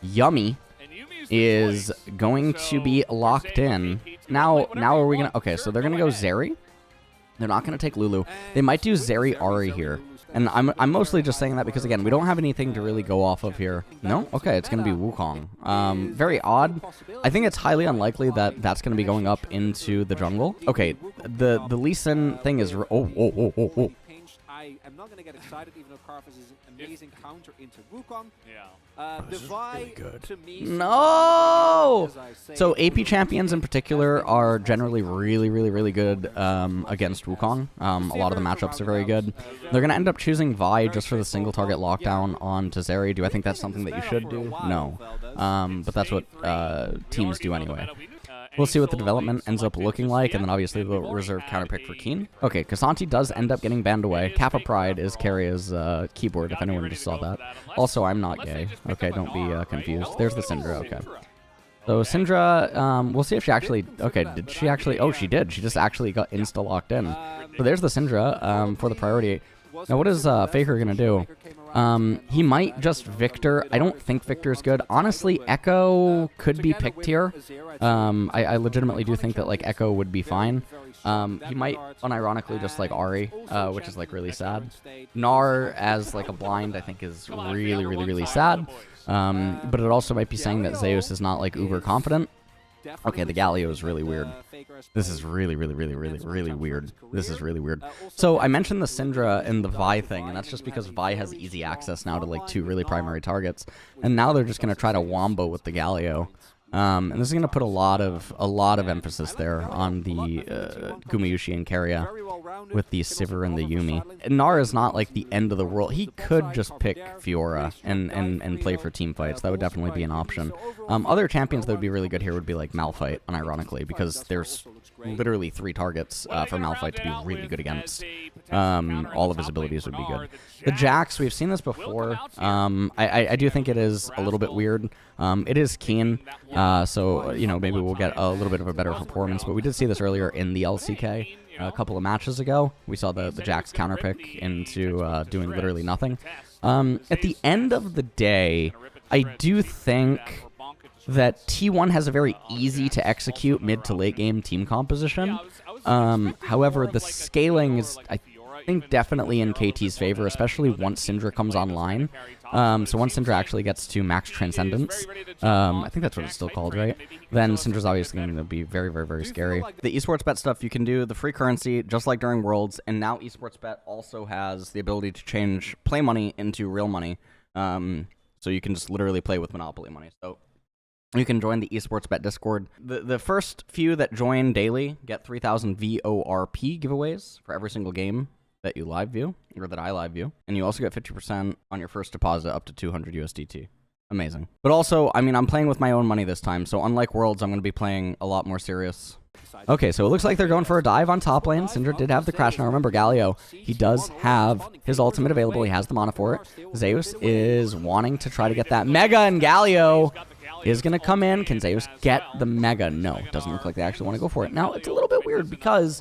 Yummy is going to be locked in. Now are we going to... Okay, so they're going to go Zeri. They're not going to take Lulu. They might do Zeri Ari here. And I'm mostly just saying that because, again, we don't have anything to really go off of here. No? Okay, it's going to be Wukong. Very odd. I think it's highly unlikely that that's going to be going up into the jungle. Okay, the Lee Sin thing is... Oh. I'm not going to get excited even though Carthus is an amazing counter into Wukong. Yeah. This is really good. No! So AP champions in particular are generally really good against Wukong. A lot of the matchups are very good. They're going to end up choosing Vi just for the single target lockdown on Tazeri. Do I think that's something that you should do? No. But that's what teams do anyway. We'll see what the development ends up looking like, and then obviously the reserve counterpick for Keen. Okay, Kasanti does end up getting banned away. Kappa Pride is Karia's keyboard, if anyone just saw that. Also, I'm not gay. Okay, don't be confused. There's the Syndra, okay. So Syndra, we'll see if she actually... Okay, did she actually... Oh, she did. She just actually got insta-locked in. So there's the Syndra for the priority. Now, what is Faker going to do? He might just Victor. I don't think Victor is good. Honestly, Echo could be picked here. I legitimately do think that, like, Echo would be fine. He might, unironically, just, like, Ari, which is, like, really sad. Gnar as, like, a blind, I think, is really sad. But it also might be saying that Zeus is not, like, uber confident. Okay, the Galio is really weird. This is really weird. This is really weird. So I mentioned the Syndra and the Vi thing, and that's just because Vi has easy access now to like 2 really primary targets. And now they're just going to try to wombo with the Galio. And this is going to put a lot of emphasis there on the Gumayushi and Keria with the Sivir and the Yuumi. Gnar is not like the end of the world. He could just pick Fiora and play for team fights. That would definitely be an option. Other champions that would be really good here would be like Malphite, unironically, because there's literally 3 targets for Malphite to be really good against. All of his abilities would be good. The Jax, we've seen this before. I do think it is a little bit weird. It is Keen, so, you know, maybe we'll get a little bit of a better performance, but we did see this earlier in the LCK a couple of matches ago. We saw the Jax counterpick into doing literally nothing. At the end of the day, I do think that T1 has a very easy to execute mid to late game team composition. However, the scaling is, I think, definitely in KT's favor, especially once Syndra comes online. So once Syndra actually gets to max transcendence, I think that's what it's still called, right? Then Syndra's obviously going to be very scary. The esports bet stuff, you can do the free currency just like during Worlds, and now esports bet also has the ability to change play money into real money. So you can just literally play with Monopoly money. So you can join the esports bet Discord. The first few that join daily get 3,000 VORP giveaways for every single game that you live view, or that I live view. And you also get 50% on your first deposit up to 200 USDT. Amazing. But also, I mean, I'm playing with my own money this time, so unlike Worlds, I'm going to be playing a lot more serious. Okay, so it looks like they're going for a dive on top lane. Syndra did have the crash. Now remember, Galio, he does have his ultimate available. He has the mana for it. Zeus is wanting to try to get that Mega, and Galio is going to come in. Can Zeus get the Mega? No, doesn't look like they actually want to go for it. Now, it's a little bit weird because...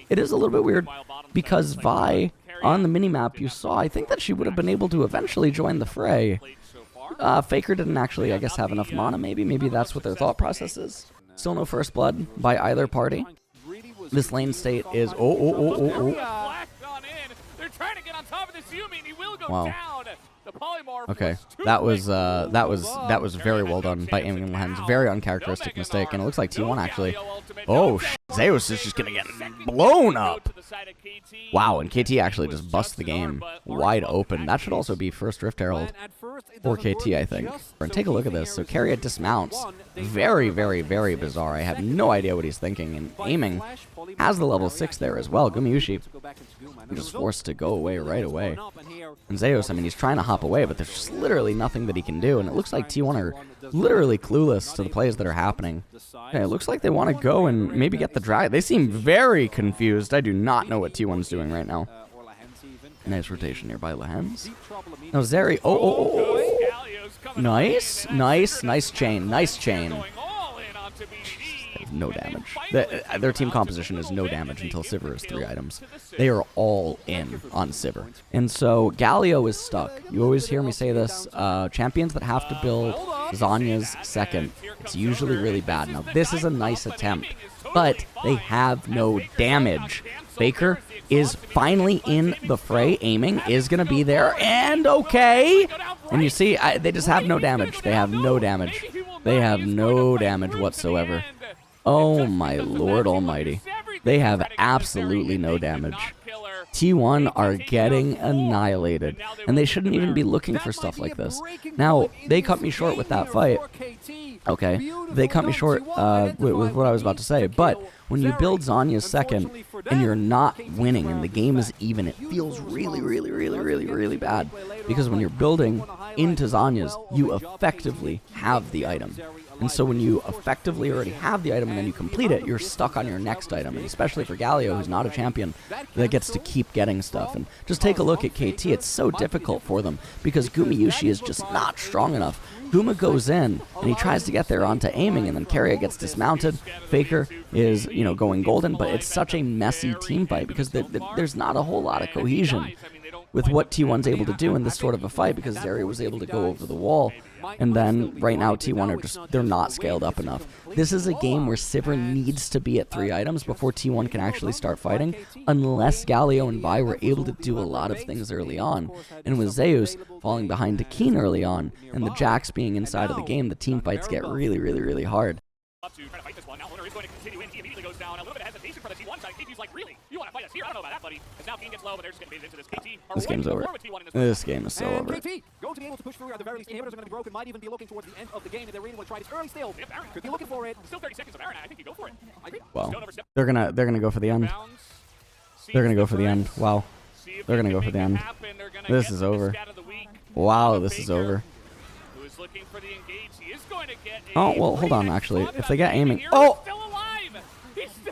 It is a little bit weird because Vi, on the minimap you saw, I think that she would have been able to eventually join the fray. Faker didn't actually, I guess, have enough mana, maybe. Maybe that's what their thought process is. Still no first blood by either party. This lane state is... Wow. Okay, that was very well done by aiming lens. Very uncharacteristic mistake, and it looks like T1 actually. Oh, Zeus is just gonna get blown up. Wow, and KT actually just busts the game wide open. That should also be first Rift Herald for KT, I think. And take a look at this. So Keria dismounts. Very bizarre. I have no idea what he's thinking. And aiming has the level 6 there as well. Gumayushi just forced to go away right away. And Zeus, I mean, he's trying to hop away, but there's just literally nothing that he can do. And it looks like T1 are literally clueless to the plays that are happening. Okay, it looks like they want to go and maybe get the drag. They seem very confused. I do not know what T1's doing right now. Nice rotation here by Lehens. No, Zeri. Nice chain. Nice chain. No damage. Their team composition is no damage until Sivir is 3 items. They are all in on Sivir. And so Galio is stuck. You always hear me say this. Champions that have to build Zanya's second, it's usually really bad. Now, this is a nice attempt, but they have no damage. Faker is finally in the fray. Aiming is going to be there, and okay. And you see, they just have no damage. They have no damage. They have no damage whatsoever. Oh my lord almighty. They have absolutely no damage. T1 are getting annihilated, and they shouldn't even be looking for stuff like this. Now, they cut me short with that fight. Okay, they cut me short with what I was about to say, but when you build Zanya's second and you're not winning and the game is even, it feels really, really, really, really, really bad. Because when you're building into Zanya's, you effectively have the item. And so when you effectively already have the item and then you complete it, you're stuck on your next item. And especially for Galio, who's not a champion, that gets to keep getting stuff. And just take a look at KT. It's so difficult for them because Gumayushi is just not strong enough. Guma goes in, and he tries to get there onto aiming, and then Keria gets dismounted. Faker is, you know, going golden, but it's such a messy team fight because there's not a whole lot of cohesion with what T1's able to do in this sort of a fight because Zeri was able to go over the wall. And then right now T1 are just, they're not scaled up enough. This is a game where Sivir needs to be at 3 items before T1 can actually start fighting, unless Galio and Vi were able to do a lot of things early on. And with Zeus falling behind Keen early on, and the Jax being inside of the game, the team fights get really, really, really hard. To try to fight this one. Now Owner is going to continue in. He immediately goes down. A little bit of hesitation for the T1 side. KT's like, really? You want to fight us here? I don't know about that, buddy. As now King gets low, but they're just getting into this. KT This game's over. This game is so over. KT going to be able to push through at the very least. Inhibitors are going to be broken. Might even be looking towards the end of the game. If they really want to try this early still. Yep, Aaron could be looking for it. Still 30 seconds of Aaron. I think you go for it. Wow. They're gonna go for the end. They're gonna go for the end. Wow. They're gonna go for the end. This is over. Wow, this is over. Oh, well, hold on, actually. If they get aiming... Oh!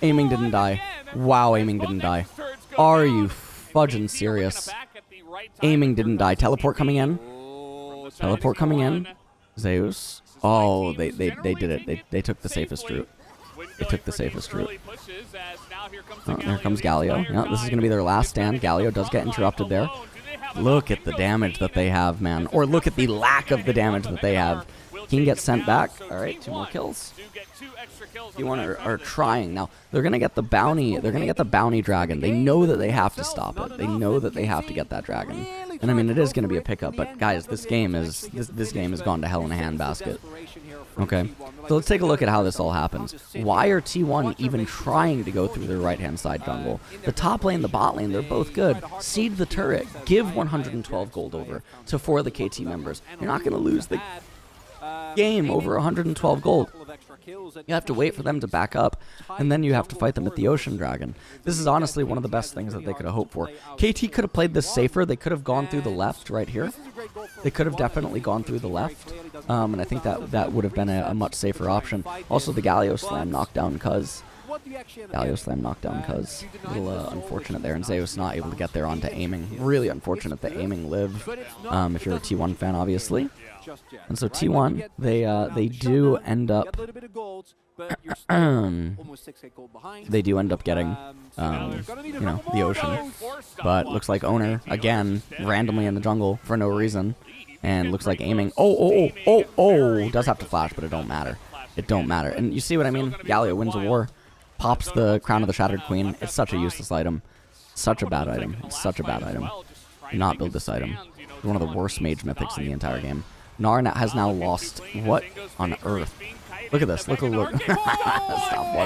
Aiming didn't die. Wow, aiming didn't die. Are you fudging serious? Aiming didn't die. Teleport coming in. Teleport coming in. Zeus. Oh, they did it. They took the safest route. They took the safest route. Oh, there comes Galio. Yeah, this is going to be their last stand. Galio does get interrupted there. Look at the damage that they have, man. Or look at the lack of the damage that they have. King gets sent back. All right, 2 more kills. T1 are trying. Now, they're going to get the bounty. They're going to get the bounty dragon. They know that they have to stop it. They know that they have to get that dragon. And I mean, it is going to be a pickup, but guys, this game has gone to hell in a handbasket. Okay, so let's take a look at how this all happens. Why are T1 even trying to go through their right-hand side jungle? The top lane, the bot lane, they're both good. Seed the turret. Give 112 gold over to 4 of the KT members. You're not going to lose the game over 112 gold. You have to wait for them to back up, and then you have to fight them at the Ocean Dragon. This is honestly one of the best things that they could have hoped for. KT could have played this safer. They could have gone through the left right here. They could have definitely gone through the left, and I think that would have been a much safer option. Also, the Galio Slam knockdown cuz. Galio Slam knockdown cuz. A little unfortunate there, and Zeus not able to get there onto aiming. Really unfortunate that aiming lived, if you're a T1 fan, obviously. And so T1, they do end up they do end up getting you know, the ocean, but looks like Owner again randomly in the jungle for no reason, and looks like aiming. Oh, does have to flash, but it don't matter. It don't matter. And you see what I mean? Galio wins a war, pops the Crown of the Shattered Queen. It's such a useless item, such a bad item. It's such a bad item. Do not build this item. It's one of the worst mage mythics in the entire game. Narn has now lost. What on earth? Look at this. Look. Stopwatch.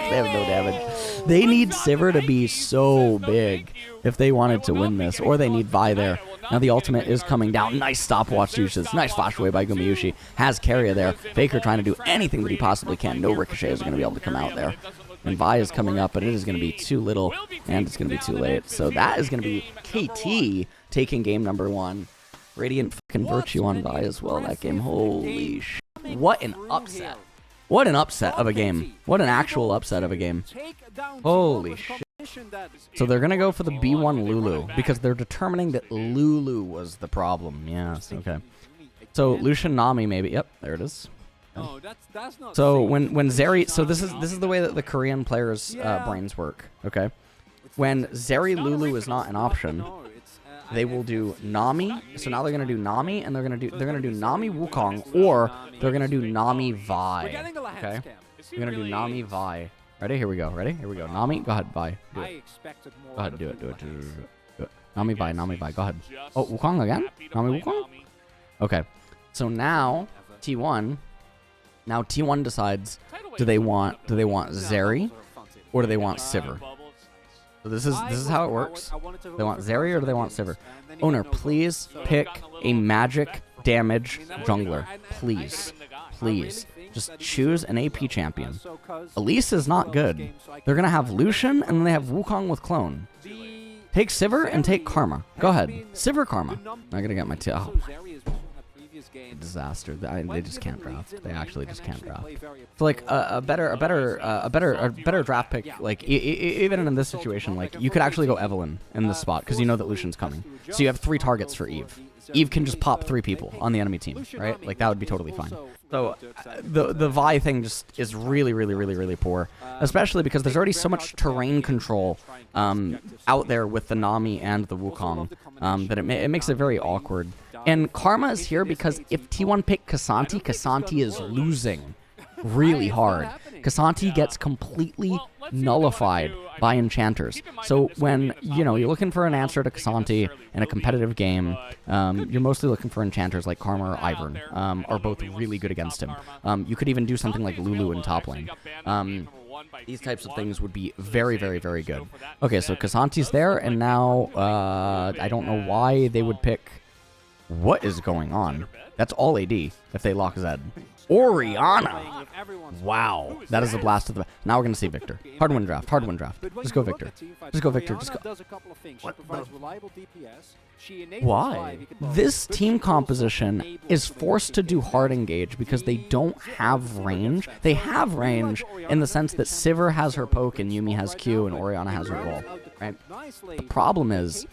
They have no damage. They need Sivir to be so big if they wanted to win this, or they need Vi there. Now the ultimate is coming down. Nice stopwatch uses. Nice flash away by Gumayushi. Has Keria there. Faker trying to do anything that he possibly can. No ricochets are going to be able to come out there. And Vi is coming up, but it is going to be too little, and it's going to be too late. So that is going to be KT taking game number 1. Radiant fucking Virtue on Vi as well that game. Holy sh! What an upset. What an upset of a game. What an actual upset of a game. Holy shit. So they're going to go for the B1 Lulu because they're determining that Lulu was the problem. Yes, okay. So Lucian Nami maybe. Yep, there it is. So when Zeri, so this is the way that the Korean players' brains work, okay? When Zeri Lulu is not an option, they will do Nami. So now they're gonna do Nami, and they're gonna do Nami Wukong, or they're gonna do Nami Vi. Okay, they're gonna do Nami Vi. Ready? Here we go. Ready? Here we go. Nami, go ahead, Vi. Do it. Go ahead, do it. Do it. Nami Vi. Go ahead. Oh, Wukong again? Nami Wukong? Okay. So now T1. Now T1 decides, do they want Zeri, or do they want Sivir? So this is how it works. They want Zeri or do they want Sivir? Owner, please pick a magic damage jungler. Please. Please. Just choose an AP champion. Elise is not good. They're going to have Lucian, and then they have Wukong with Clone. Take Sivir and take Karma. Go ahead. Sivir Karma. I'm going to get my oh, disaster. They just can't draft. They actually just can't draft. So like a better draft pick, like even in this situation, like you could actually go Evelynn in this spot because you know that Lucian's coming. So you have 3 targets for Eve. Eve can just pop 3 people on the enemy team, right? Like that would be totally fine. So the Vi thing just is really poor, especially because there's already so much terrain control out there with the Nami and the Wukong that it makes it very awkward. And Karma is here because if T1 picked K'Sante, K'Sante is losing really hard. K'Sante gets completely nullified by enchanters. So when, you know, you're looking for an answer to K'Sante in a competitive game, you're mostly looking for enchanters like Karma or Ivern, are both really good against him. You could even do something like Lulu in top lane. These types of things would be very good. Okay, so K'Sante's there, and now I don't know why they would pick... What is going on? That's all AD if they lock Zed. Orianna! Wow. That is a blast of the... Now we're going to see Victor. Hard win draft. Just go Victor. Just go Victor. Just go... What the... Why? This team composition is forced to do hard engage because they don't have range. They have range in the sense that Sivir has her poke and Yuumi has Q and Orianna has her wall. Right? The problem is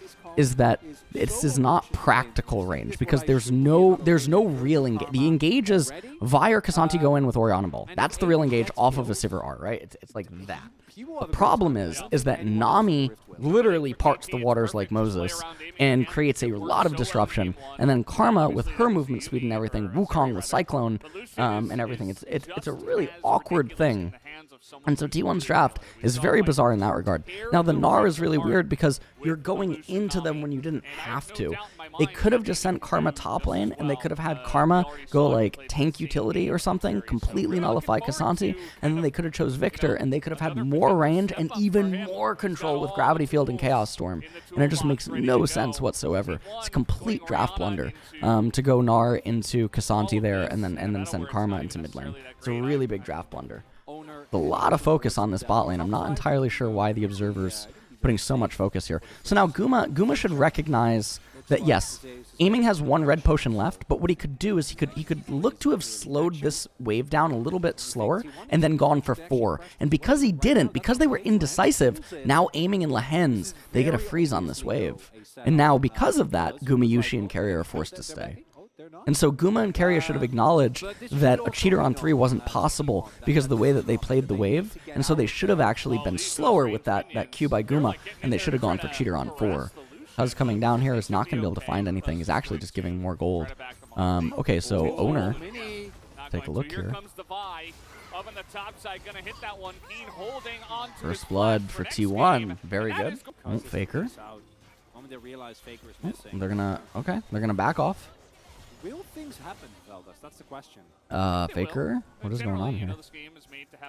that this is not practical range because there's no real engage. The engage is Vi or K'Sante go in with Orianna Ball. That's the real engage off of a Sivir R, right? It's like that. The problem is that Nami literally parts the waters like Moses and creates a lot of disruption, and then Karma with her movement speed and everything, Wukong with Cyclone and everything. It's a really awkward thing. And so T1's draft is very bizarre in that regard. Now the Gnar is really weird because you're going into them when you didn't have to. They could have just sent Karma top lane, and they could have had Karma go like tank utility or something, completely nullify K'Sante, and then they could have chose Victor, and they could have had more range and even more control with Gravity Field and Chaos Storm. And it just makes no sense whatsoever. It's a complete draft blunder to go Gnar into K'Sante there and then send Karma into mid lane. It's a really big draft blunder. A lot of focus on this bot lane. I'm not entirely sure why the observer's putting so much focus here. So now Guma should recognize that yes, aiming has 1 red potion left, but what he could do is he could look to have slowed this wave down a little bit slower and then gone for 4. And because he didn't, because they were indecisive, now aiming in Lehens, they get a freeze on this wave. And now because of that, Guma, Yushi, and Keria are forced to stay. And so Guma and Keria should have acknowledged that a cheater on 3 wasn't possible because of the way that they played the wave, and so they should have actually been slower with that Q by Guma, and they should have gone for cheater on 4. Huz coming down here is not going to be able to find anything. He's actually just giving more gold. Okay, so Owner, take a look here. First blood for T1. Very good. Oh, Faker. Oh, they're gonna back off. Will things happen, Veldas? That's the question. Faker? What is going on here?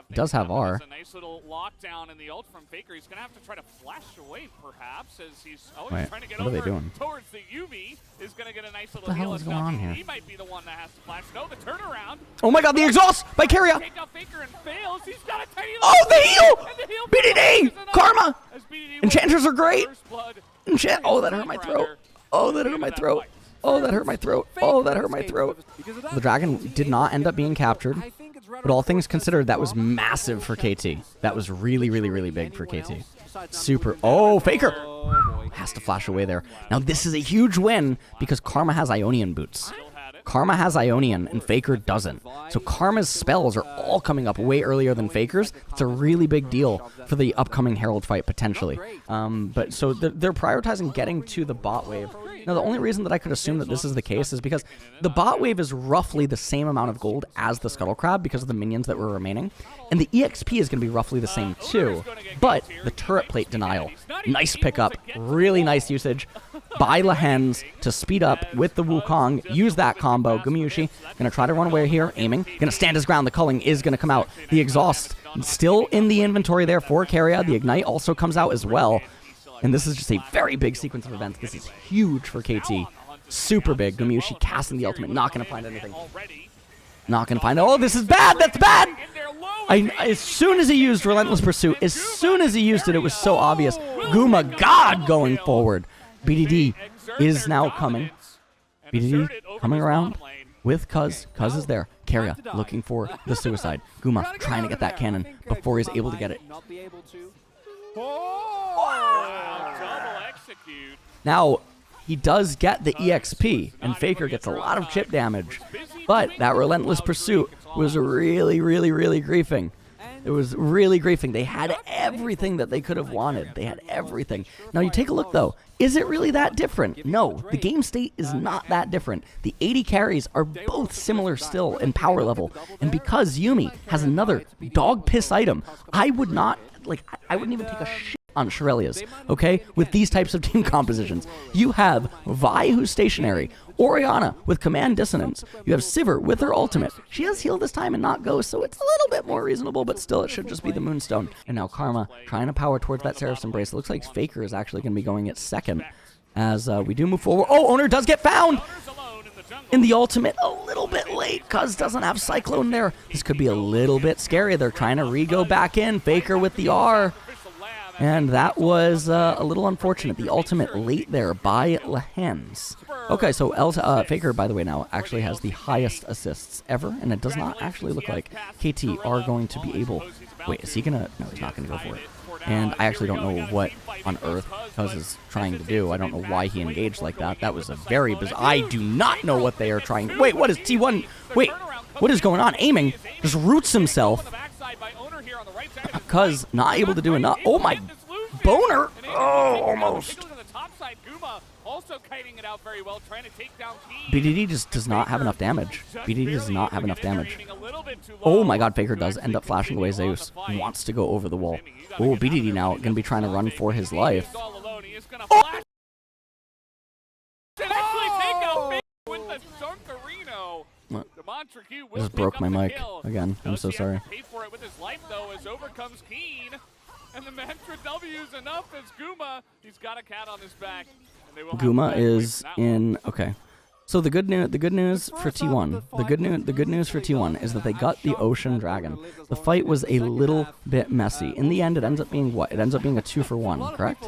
He does have R. A nice little lockdown in the ult from Faker. He's going to have to try to flash away, perhaps, as he's trying to get what are they doing? Towards the Yuumi. Is going to get a nice little What the hell is going on here? He might be the one that has to flash. No, the turnaround. Oh my god, the exhaust by Keria! Take out Faker and fails. He's got a tiny oh, the heal! BDD! Karma! Enchanters are great! Oh, that hurt my throat. Oh, that hurt my throat. Oh, that hurt my throat. Oh, that hurt my throat. The dragon did not end up being captured, but all things considered, that was massive for KT. That was really big for KT. Super. Oh, Faker! Has to flash away there. Now, this is a huge win because Karma has Ionian boots. Karma has Ionian, and Faker doesn't. So Karma's spells are all coming up way earlier than Faker's. It's a really big deal for the upcoming Herald fight, potentially. But so they're prioritizing getting to the bot wave. Now, the only reason that I could assume that this is the case is because the bot wave is roughly the same amount of gold as the Scuttle Crab because of the minions that were remaining. And the EXP is going to be roughly the same too. But the turret plate denial, nice pickup, really nice usage by Lehens to speed up with the Wukong. Use that combo. Gumayusi going to try to run away here, aiming. Going to stand his ground. The culling is going to come out. The exhaust still in the inventory there for Keria. The ignite also comes out as well. And this is just a very big sequence of events. This is huge for KT. Super big. Gumayusi casting the ultimate. Not going to find anything. Not going to find it. Oh, this is bad. That's bad. As soon as he used Relentless Pursuit, as soon as he used it, it was so obvious. Guma, God, going forward. BDD is now coming. BDD coming around with Cuz. Cuz is there. Keria looking for the suicide. Guma trying to get that cannon before he's able to get it. Now, he does get the EXP, and Faker gets a lot of chip damage, but that Relentless Pursuit was really, really, really griefing. It was really griefing. They had everything that they could have wanted. They had everything. Now, you take a look, though. Is it really that different? No, the game state is not that different. The 80 carries are both similar still in power level, and because Yuumi has another dog piss item, I would not, I wouldn't even take a shit on Shurelya's, okay? With these types of team compositions. You have Vi, who's stationary, Orianna with Command Dissonance. You have Sivir with her ultimate. She has heal this time and not Ghost, so it's a little bit more reasonable, but still it should just be the Moonstone. And now Karma trying to power towards that Seraph's Embrace. It looks like Faker is actually going to be going at second as we do move forward. Oh, Owner does get found! In the ultimate, a little bit late. Cuz doesn't have Cyclone there. This could be a little bit scary. They're trying to re-go back in. Faker with the R. And that was a little unfortunate. The ultimate late there by Lehens. Okay, so Faker, by the way, now actually has the highest assists ever, and it does not actually look like KT are going to be able... Wait, is he going to... No, he's not going to go for it. And I actually don't know what on earth Cuz is trying to do. I don't know why he engaged like that. That was a very bizarre... I do not know what they are trying... Wait, what is T1... Wait, what is going on? Aiming, just roots himself. Cuz not able to do enough. Oh my... Boner! Oh, almost. BDD just does not have enough damage. BDD does not have enough damage. Oh my god, Faker does end up flashing away Zeus. Wants to go over the wall. Oh, BDD now going to be trying to run for his life. Oh! Just broke my mic again. I'm so sorry. And the mantra W is enough as Guma. He's got a cat on his back. Guma is in. Okay, so the good news for T1. The good news for T1 is that they got the Ocean Dragon. The fight was a little bit messy. In the end, it ends up being what? It ends up being a 2-for-1, correct?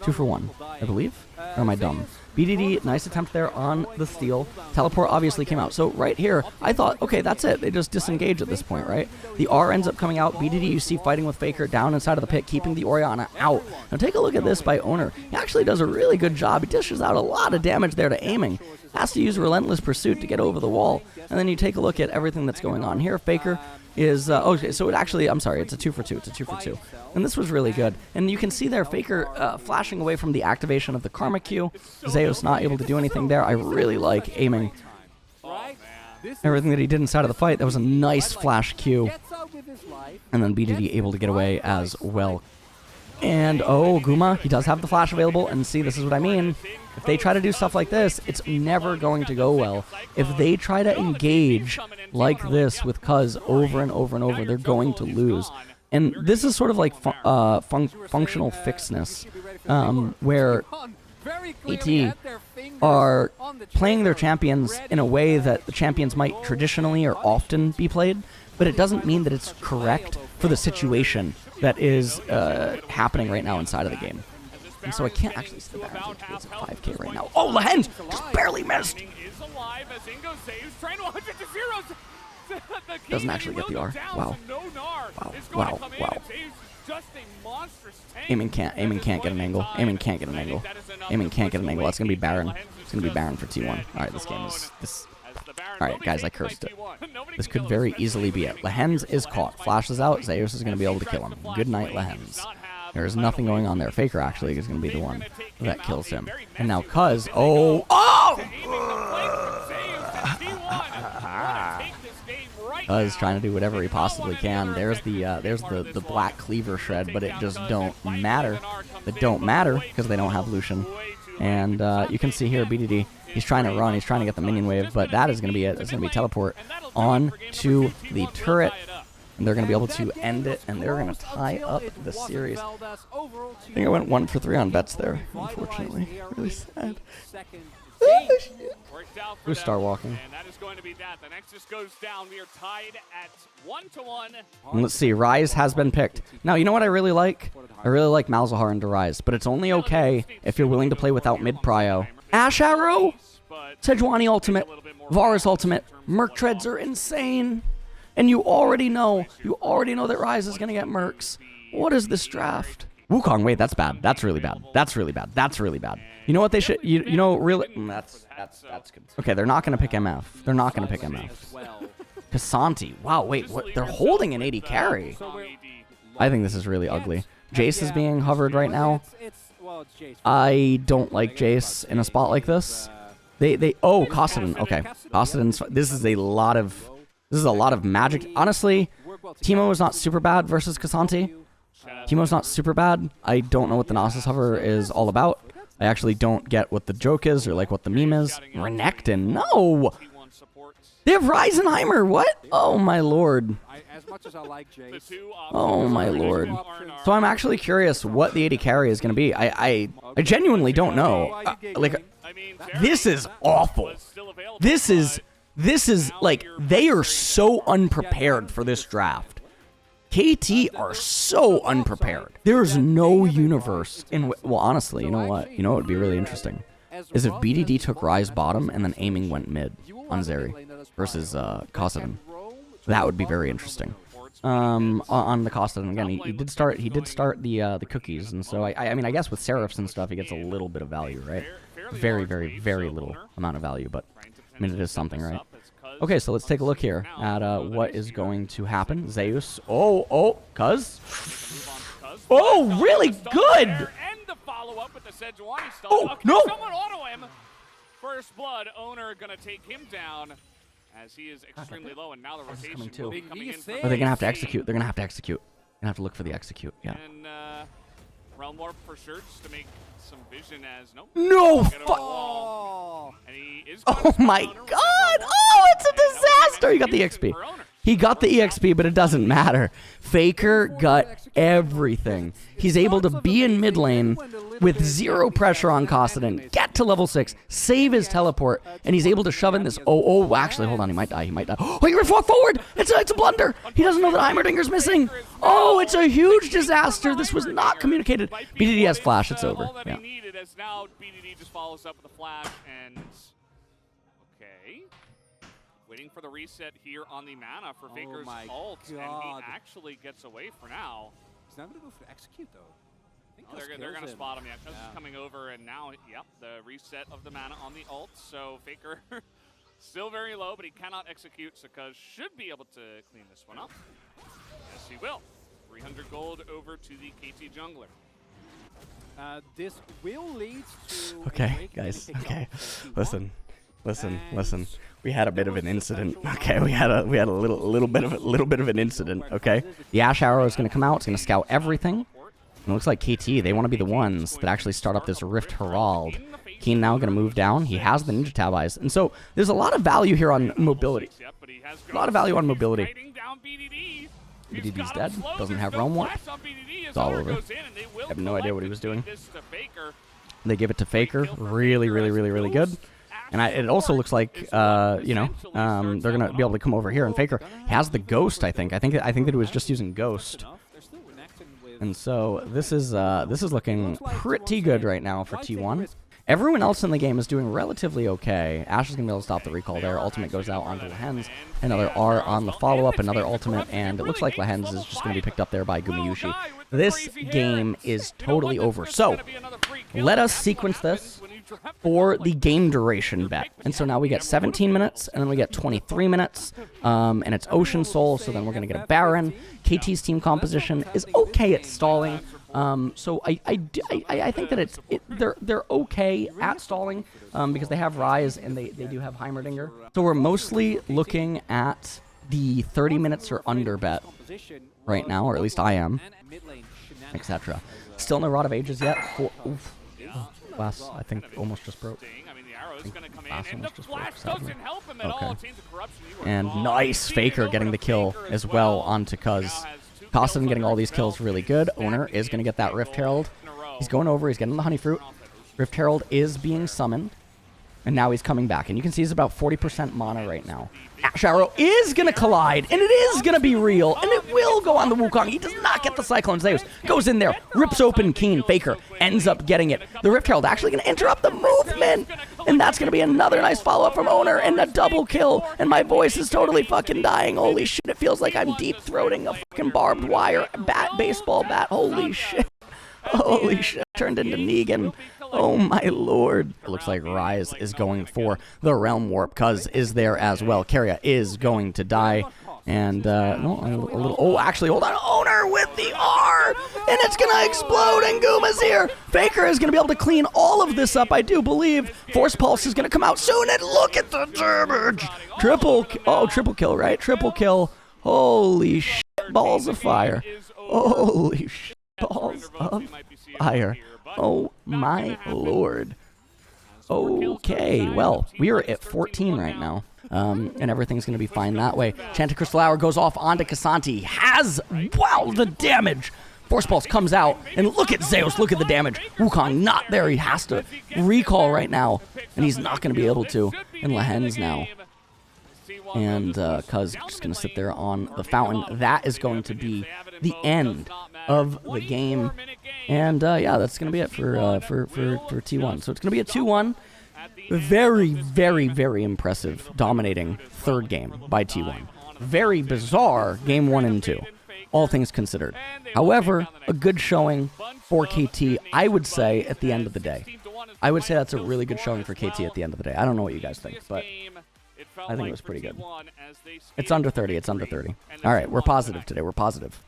2-for-1, I believe. Or am I dumb? BDD, nice attempt there on the steal. Teleport obviously came out. So right here, I thought, okay, that's it. They just disengage at this point, right? The R ends up coming out. BDD, you see fighting with Faker down inside of the pit, keeping the Orianna out. Now take a look at this by Owner. He actually does a really good job. He dishes out a lot of damage there to aiming. Has to use Relentless Pursuit to get over the wall. And then you take a look at everything that's going on here. Faker is, okay, so it actually, I'm sorry, it's a 2-for-2. It's a 2-for-2. And this was really good. And you can see there Faker flashing away from the activation of the Karma Q. Zeus not able to do anything there. I really like aiming everything that he did inside of the fight. That was a nice flash Q. And then BDD able to get away as well. And, oh, Guma, he does have the flash available. And see, this is what I mean. If they try to do stuff like this, it's never going to go well. If they try to engage like this with Cuz over and over and over, they're going to lose. And this is sort of like functional fixedness, where AT are playing their champions in a way that the champions might traditionally or often be played, but it doesn't mean that it's correct for the situation that is happening right now inside of the game. And so I can't actually see the Baron it's at 5k right now. Oh, Lehens just barely missed. Doesn't actually get the R. Wow. Wow. Wow. Wow. Aiming can't get an angle. Aiming can't get an angle. Aiming can't get an angle. That's gonna be Baron. It's gonna be Baron for T1. All right, this game is Alright, guys, I cursed it. This could very easily be it. Lehens is caught. Flashes out. Zeus is going to be able to kill him. Good night, Lehens. There's nothing going on there. Faker actually is going to be the one that kills him. And now Cuz. Oh! Cuz trying to do whatever he possibly can. There's the black cleaver shred, but it just don't matter. It don't matter because they don't have Lucian. And you can see here BDD. He's trying to run. He's trying to get the minion wave, but that is going to be it. It's going to be teleport on to the turret. And they're going to be able to end it, and they're going to tie up the series. I think I went 1 for 3 on bets there, unfortunately. Really sad. Who's star walking? And that is going to be that. The Nexus goes down. We are tied at 1-1. And let's see. Ryze has been picked. Now, you know what I really like? I really like Malzahar into Ryze, but it's only okay if you're willing to play without mid-prio. Ash Arrow, Sejuani ultimate, Varus ultimate, Merc Treads are insane. And you already know that Ryze is going to get Mercs. What is this draft? Wukong, wait, that's bad. That's really bad. That's really bad. That's really bad. You know what they should, you know, really, that's good. Okay, they're not going to pick MF. They're not going to pick MF. Kassanti, wow, wait, what? They're holding an 80 carry. I think this is really ugly. Jace is being hovered right now. I don't like Jace in a spot like this. Oh, Kassadin, okay. Kassadin's, this is a lot of magic. Honestly, Teemo is not super bad versus Kassanti. Teemo's not super bad. I don't know what the Gnosis hover is all about. I actually don't get what the joke is or like what the meme is. Renekton, no! They have Reisenheimer, what? Oh my lord. Oh my lord. So I'm actually curious what the 80 carry is going to be. I genuinely don't know. This is awful. This is like, they are so unprepared for this draft. KT are so unprepared. There's no universe in well, honestly, you know what? You know what would be really interesting? Is if BDD took Ryze bottom and then aiming went mid on Zeri versus Kassadin. That would be very interesting. On the Kassadin, again, he did start the cookies, and so I mean, I guess with Seraphs and stuff, he gets a little bit of value, right? Very, very, very little amount of value, but I mean, it is something, right? Okay, so let's take a look here at what is going to happen. Zeus. Oh, Cuz. Oh, really good. Oh, no. Someone auto him. First blood. Owner gonna take him down as he is extremely low, and now the rotation will be coming in. Are they gonna have to execute? They're gonna have to execute. Gonna have to look for the execute. Yeah. And Realm Warp for sure, just to make some vision as no. Oh my God! Oh, it's a disaster. He got the XP. He got the EXP, but it doesn't matter. Faker got everything. He's able to be in mid lane with zero pressure on Kassadin, get to level 6, save his teleport, and he's able to shove in this. Oh, actually, hold on. He might die. He might die. Oh, he walk forward. It's a blunder. He doesn't know that Heimerdinger's missing. Oh, it's a huge disaster. This was not communicated. BDD has flash. It's over. All that he needed is now BDD just follows up with a flash and okay. Waiting for the reset here on the mana for Faker's ult, and he actually gets away for now. He's not going to go for execute, though. They're going to spot him, yeah. Cuz is coming over, and now, yep, the reset of the mana on the ult. So Faker still very low, but he cannot execute, so Cuz should be able to clean this one up. Yes, he will. 300 gold over to the KT jungler. This will lead to... Okay, guys, okay. Listen. We had a bit of an incident. Okay, we had a little bit of an incident. Okay, the Ash Arrow is going to come out. It's going to scout everything. And it looks like KT, they want to be the ones that actually start up this Rift Herald. Keen now going to move down. He has the Ninja Tab Eyes, and so there's a lot of value here on mobility. A lot of value on mobility. BDD's dead. Doesn't have Realm Warp. It's all over. I have no idea what he was doing. They give it to Faker. Really good. And it also looks like, they're going to be able to come over here. And Faker has the Ghost, I think. I think that he was just using Ghost. And so this is looking pretty good right now for T1. Everyone else in the game is doing relatively okay. Ash is going to be able to stop the recall there. Ultimate goes out onto Lehens. Another R on the follow-up, another ultimate, and it looks like Lehens is just going to be picked up there by Gumayushi. This game is totally over. So, let us sequence this. for the game duration bet. And so now we get 17 minutes, and then we get 23 minutes, and it's Ocean Soul, so then we're going to get a Baron. KT's team composition is okay at stalling. So I think that they're okay at stalling because they have Rise and they do have Heimerdinger. So we're mostly looking at the 30 minutes or under bet right now, or at least I am, etc. Still no Rod of Ages yet. Glass, I think, almost just broke. Okay. And nice Faker getting the kill as well onto Cuz. Kassadin getting all these kills really good. Owner is going to get that Rift Herald. He's going over. He's getting the Honey Fruit. Rift Herald is being summoned. And now he's coming back. And you can see he's about 40% mana right now. Ash Arrow is going to collide. And it is going to be real. And it will go on the Wukong. He does not get the Cyclone. Zeus goes in there. Rips open Keen. Faker ends up getting it. The Rift Herald actually going to interrupt the movement. And that's going to be another nice follow-up from Owner. And a double kill. And my voice is totally fucking dying. Holy shit. It feels like I'm deep-throating a fucking barbed wire baseball bat. Holy shit. Holy shit. Turned into Negan. Oh my lord. It looks like Rise is going for the Realm Warp. Cuz is there as well. Keria is going to die. And, actually, hold on. Owner with the R! And it's going to explode, and Guma's here. Faker is going to be able to clean all of this up, I do believe. Force Pulse is going to come out soon, and look at the damage! Triple kill, right? Triple kill. Holy shit, balls of fire. Holy shit, balls of fire. Oh my lord. Okay, well, we are at 14 right now. And everything's going to be fine that way. Chanted Crystal Hour goes off onto Kassanti. Wow, the damage. Force Pulse comes out, and look at Zeus, look at the damage. Wukong not there, he has to recall right now, and he's not going to be able to. And Lehen's now. And Cuz just going to sit there on the fountain. That is going to be the end of the game. And yeah, that's going to be it for T1. So it's going to be a 2-1. Very, very, very impressive, dominating third game by T1. Very bizarre game 1 and 2, all things considered. However, a good showing for KT, I would say, at the end of the day. I would say that's a really good showing for KT at the end of the day. I don't know what you guys think, but I think it was pretty good. It's under 30. It's under 30. All right, we're positive today. We're positive.